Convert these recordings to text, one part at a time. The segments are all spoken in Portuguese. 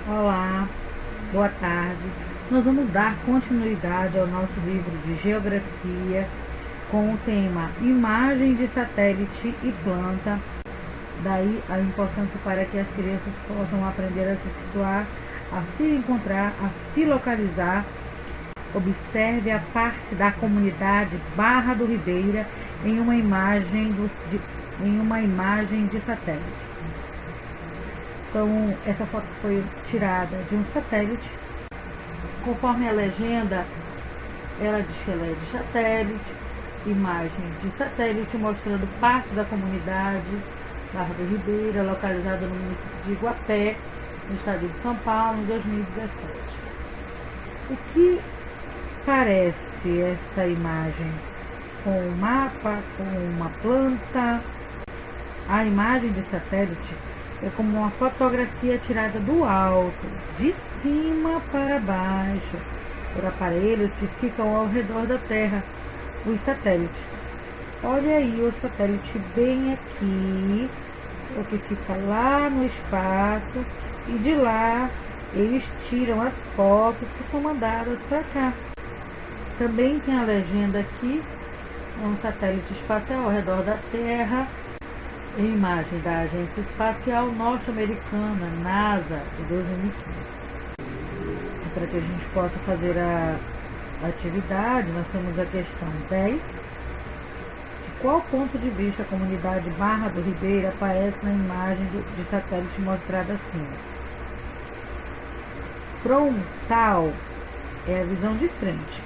Olá, boa tarde. Nós vamos dar continuidade ao nosso livro de Geografia com o tema Imagem de satélite e planta. Daí a importância para que as crianças possam aprender a se situar, a se encontrar, a se localizar. Observe a parte da comunidade Barra do Ribeira em uma imagem de satélite. Então, essa foto foi tirada de um satélite. Conforme a legenda, ela diz que ela é de satélite, imagem de satélite mostrando parte da comunidade Barra do Ribeira, localizada no município de Iguapé, no estado de São Paulo, em 2017. O que parece essa imagem? Com um mapa, com uma planta? A imagem de satélite é como uma fotografia tirada do alto, de cima para baixo, por aparelhos que ficam ao redor da Terra, os satélites. Olha aí o satélite bem aqui, o que fica lá no espaço, e de lá eles tiram as fotos que são mandadas para cá. Também tem a legenda aqui, um satélite espacial ao redor da Terra, imagem da Agência Espacial Norte-Americana, NASA, de 2015. Para que a gente possa fazer a atividade, nós temos a questão 10. De qual ponto de vista a comunidade Barra do Ribeira aparece na imagem de satélite mostrada acima? Frontal é a visão de frente.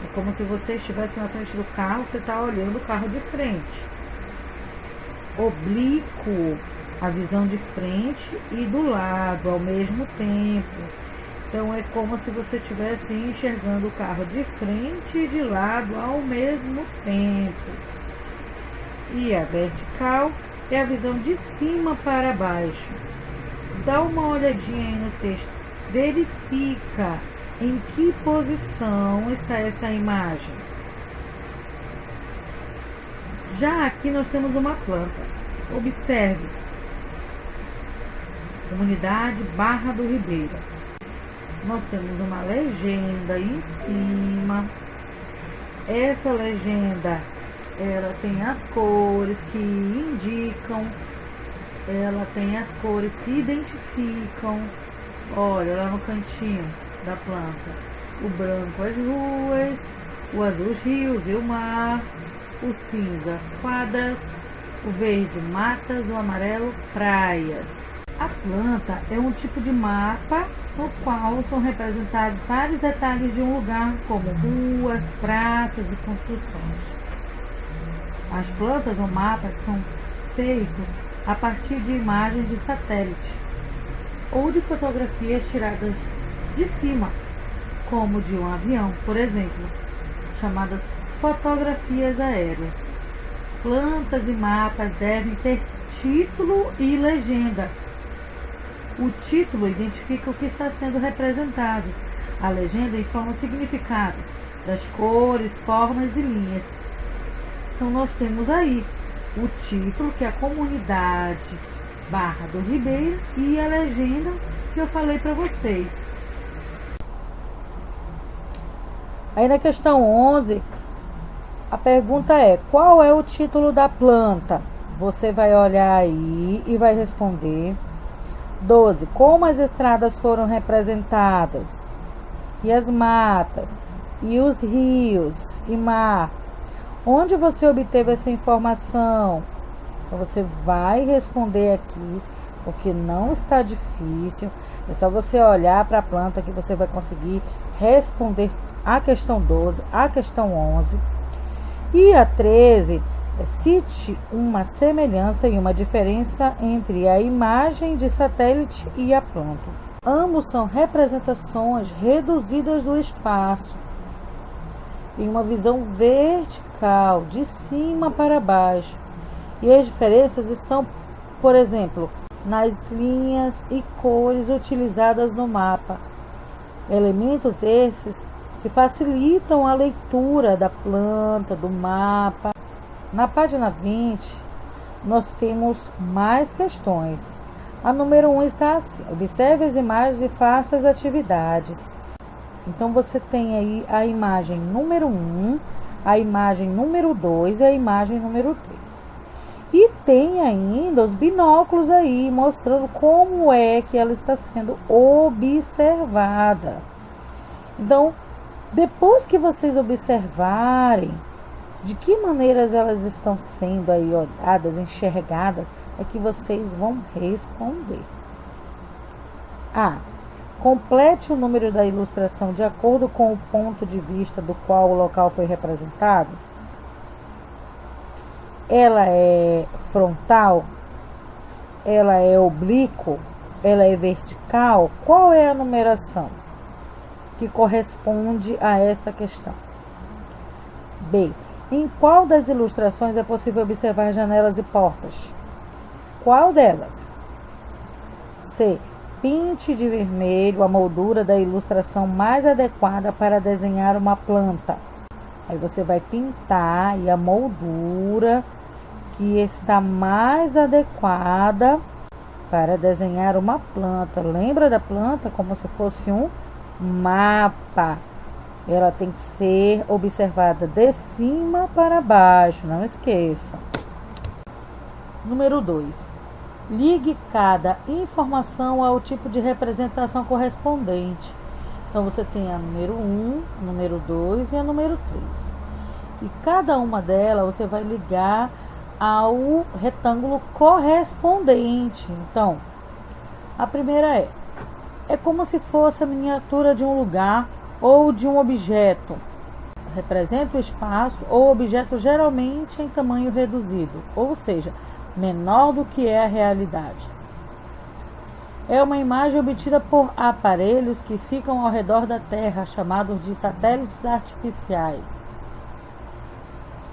É como se você estivesse na frente do carro, você está olhando o carro de frente. Oblíquo, a visão de frente e do lado ao mesmo tempo. Então é como se você estivesse enxergando o carro de frente e de lado ao mesmo tempo. E a vertical é a visão de cima para baixo. Dá uma olhadinha aí no texto. Verifica em que posição está essa imagem. Já aqui nós temos uma planta. Observe. Comunidade Barra do Ribeira. Nós temos uma legenda em cima. Essa legenda, ela tem as cores que indicam. Ela tem as cores que identificam. Olha lá no cantinho da planta. O branco as ruas, o azul os rios e o mar. O cinza, quadras, o verde, matas, o amarelo, praias. A planta é um tipo de mapa no qual são representados vários detalhes de um lugar, como ruas, praças e construções. As plantas ou mapas são feitos a partir de imagens de satélite ou de fotografias tiradas de cima, como de um avião, por exemplo, chamadas fotografias aéreas. Plantas e mapas devem ter título e legenda. O título identifica o que está sendo representado. A legenda informa o significado das cores, formas e linhas. Então nós temos aí o título, que é a comunidade Barra do Ribeira, e a legenda que eu falei para vocês. Aí na questão 11, a pergunta é: qual é o título da planta? Você vai olhar aí e vai responder. 12. Como as estradas foram representadas? E as matas? E os rios e mar? Onde você obteve essa informação? Então você vai responder aqui, porque não está difícil. É só você olhar para a planta que você vai conseguir responder a questão 12, a questão 11. E a 13, cite uma semelhança e uma diferença entre a imagem de satélite e a planta. Ambos são representações reduzidas do espaço, em uma visão vertical, de cima para baixo. E as diferenças estão, por exemplo, nas linhas e cores utilizadas no mapa. Elementos esses que facilitam a leitura da planta, do mapa. Na página 20, nós temos mais questões. A número 1 está assim: observe as imagens e faça as atividades. Então, você tem aí a imagem número 1, a imagem número 2 e a imagem número 3. E tem ainda os binóculos aí, mostrando como é que ela está sendo observada. Então, depois que vocês observarem de que maneiras elas estão sendo aí olhadas, enxergadas, é que vocês vão responder. A. Complete o número da ilustração de acordo com o ponto de vista do qual o local foi representado. Ela é frontal? Ela é oblíquo? Ela é vertical? Qual é a numeração que corresponde a esta questão? B. Em qual das ilustrações é possível observar janelas e portas? Qual delas? C. Pinte de vermelho a moldura da ilustração mais adequada para desenhar uma planta. Aí você vai pintar e a moldura que está mais adequada para desenhar uma planta. Lembra da planta como se fosse um mapa. Ela tem que ser observada de cima para baixo, não esqueça. Número 2. Ligue cada informação ao tipo de representação correspondente. Então, você tem a número 1, a número 2 e a número 3. E cada uma delas você vai ligar ao retângulo correspondente. Então, a primeira é como se fosse a miniatura de um lugar ou de um objeto. Representa o espaço ou objeto geralmente em tamanho reduzido, ou seja, menor do que é a realidade. É uma imagem obtida por aparelhos que ficam ao redor da Terra, chamados de satélites artificiais.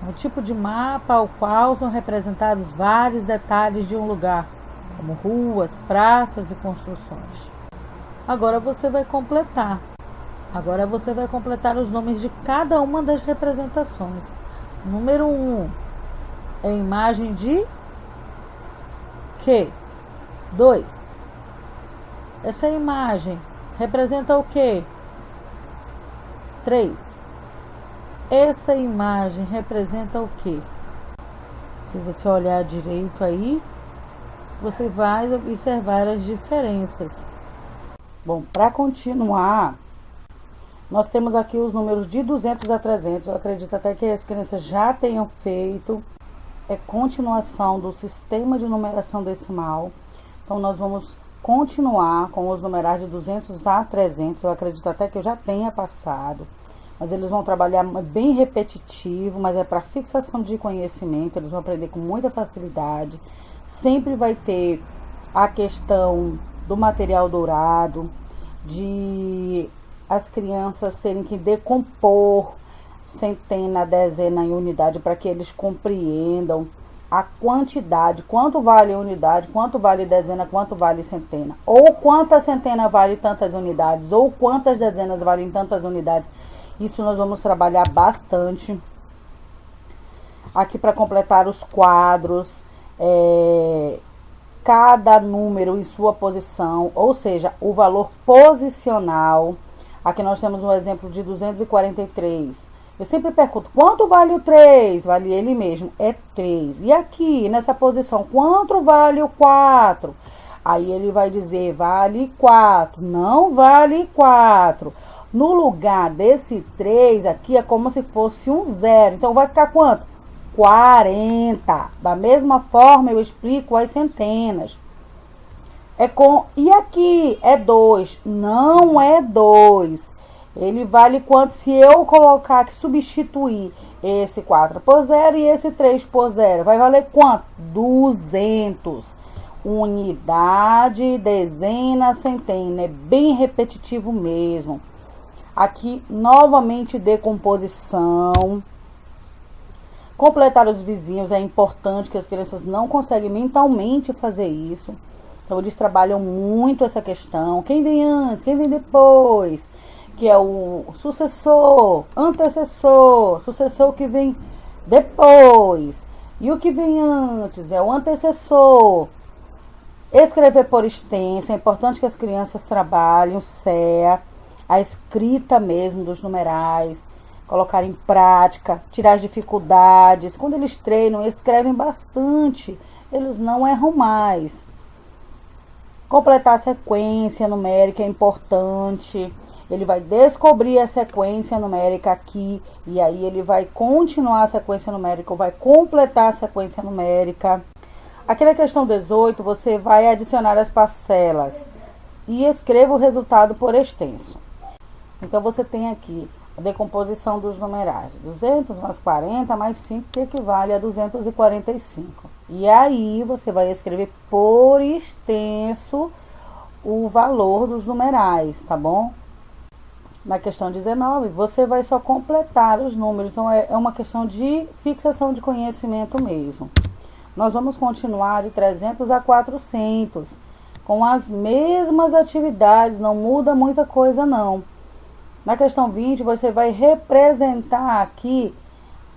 É um tipo de mapa ao qual são representados vários detalhes de um lugar, como ruas, praças e construções. Agora você vai completar. Agora você vai completar os nomes de cada uma das representações. Número 1 é imagem de quê? 2. Essa imagem representa o quê? 3. Essa imagem representa o quê? Se você olhar direito aí, você vai observar as diferenças. Bom, para continuar, nós temos aqui os números de 200 a 300. Eu acredito até que as crianças já tenham feito. É continuação do sistema de numeração decimal. Então, nós vamos continuar com os numerais de 200 a 300. Eu acredito até que eu já tenha passado. Mas eles vão trabalhar bem repetitivo, mas é para fixação de conhecimento. Eles vão aprender com muita facilidade. Sempre vai ter a questão do material dourado, de as crianças terem que decompor centena, dezena e unidade para que eles compreendam a quantidade, quanto vale unidade, quanto vale dezena, quanto vale centena, ou quantas centena vale tantas unidades, ou quantas dezenas valem tantas unidades. Isso nós vamos trabalhar bastante. Aqui para completar os quadros, cada número em sua posição, ou seja, o valor posicional. Aqui nós temos um exemplo de 243. Eu sempre pergunto, quanto vale o 3? Vale ele mesmo, é 3. E aqui, nessa posição, quanto vale o 4? Aí ele vai dizer, vale 4, não vale 4. No lugar desse 3 aqui, é como se fosse um 0. Então, vai ficar quanto? 40. Da mesma forma, eu explico as centenas. E aqui é 2. Não é 2. Ele vale quanto? Se eu colocar aqui, substituir esse 4 por 0 e esse 3 por 0, vai valer quanto? 200. Unidade, dezena, centena. É bem repetitivo mesmo. Aqui, novamente, decomposição. Completar os vizinhos é importante, que as crianças não conseguem mentalmente fazer isso. Então, eles trabalham muito essa questão. Quem vem antes, quem vem depois, que é o sucessor, antecessor, sucessor que vem depois. E o que vem antes é o antecessor. Escrever por extenso, é importante que as crianças trabalhem o CEA, a escrita mesmo dos numerais, colocar em prática, tirar as dificuldades. Quando eles treinam, escrevem bastante, eles não erram mais. Completar a sequência numérica é importante. Ele vai descobrir a sequência numérica aqui, e aí ele vai continuar a sequência numérica, ou vai completar a sequência numérica. Aqui na questão 18, você vai adicionar as parcelas e escreva o resultado por extenso. Então, você tem aqui a decomposição dos numerais. 200 mais 40 mais 5, que equivale a 245. E aí, você vai escrever por extenso o valor dos numerais, tá bom? Na questão 19, você vai só completar os números. Então, é uma questão de fixação de conhecimento mesmo. Nós vamos continuar de 300 a 400, com as mesmas atividades, não muda muita coisa não. Na questão 20, você vai representar aqui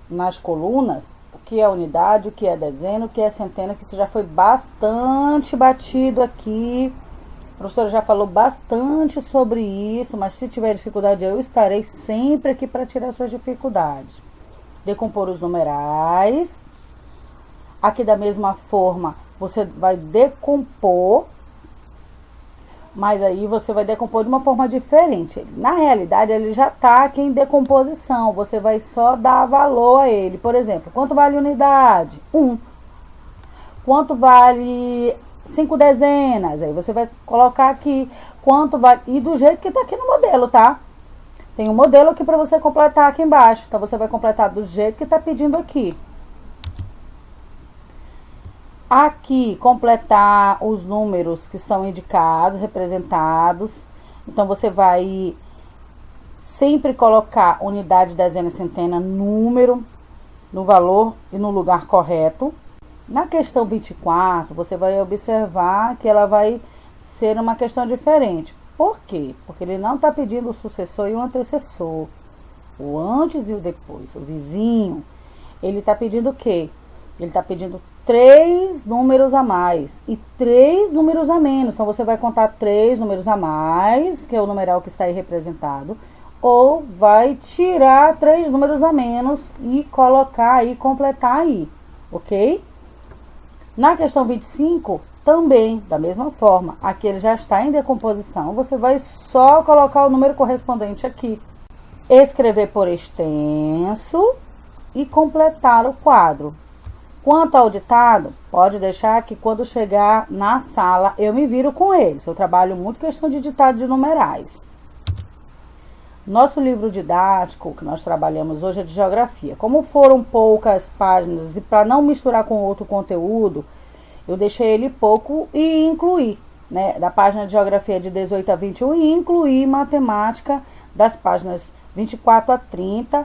nas colunas o que é unidade, o que é dezena, o que é centena, que isso já foi bastante batido aqui. A professora já falou bastante sobre isso, mas se tiver dificuldade, eu estarei sempre aqui para tirar suas dificuldades. Decompor os numerais. Aqui da mesma forma, você vai decompor, mas aí você vai decompor de uma forma diferente. Na realidade, ele já está aqui em decomposição, você vai só dar valor a ele. Por exemplo, quanto vale unidade? 1. Quanto vale 5 dezenas? Aí você vai colocar aqui quanto vale, e do jeito que está aqui no modelo, tá? Tem um modelo aqui para você completar aqui embaixo, então você vai completar do jeito que está pedindo aqui. Aqui, completar os números que são indicados, representados. Então, você vai sempre colocar unidade, dezena, centena, número, no valor e no lugar correto. Na questão 24, você vai observar que ela vai ser uma questão diferente. Por quê? Porque ele não está pedindo o sucessor e o antecessor, o antes e o depois, o vizinho. Ele está pedindo o quê? Ele está pedindo 3 números a mais e 3 números a menos. Então, você vai contar 3 números a mais, que é o numeral que está aí representado, ou vai tirar 3 números a menos e colocar aí, completar aí, ok? Na questão 25, também, da mesma forma, aqui ele já está em decomposição, você vai só colocar o número correspondente aqui. Escrever por extenso e completar o quadro. Quanto ao ditado, pode deixar que quando chegar na sala eu me viro com eles. Eu trabalho muito questão de ditado de numerais. Nosso livro didático que nós trabalhamos hoje é de geografia. Como foram poucas páginas e para não misturar com outro conteúdo, eu deixei ele pouco e incluí, né, da página de geografia de 18 a 21 e incluí matemática das páginas 24 a 30,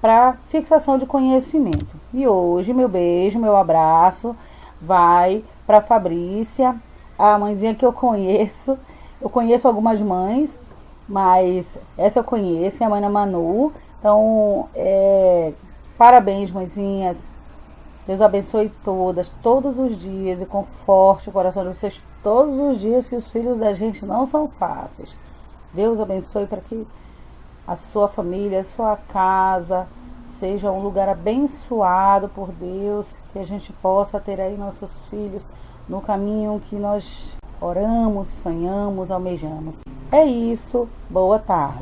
para fixação de conhecimento. E hoje, meu beijo, meu abraço, vai para Fabrícia, a mãezinha que eu conheço. Eu conheço algumas mães, mas essa eu conheço, é a mãe da Manu. Então, parabéns, mãezinhas. Deus abençoe todas, todos os dias, e conforte o coração de vocês todos os dias, que os filhos da gente não são fáceis. Deus abençoe para que a sua família, a sua casa seja um lugar abençoado por Deus, que a gente possa ter aí nossos filhos no caminho que nós oramos, sonhamos, almejamos. É isso, boa tarde.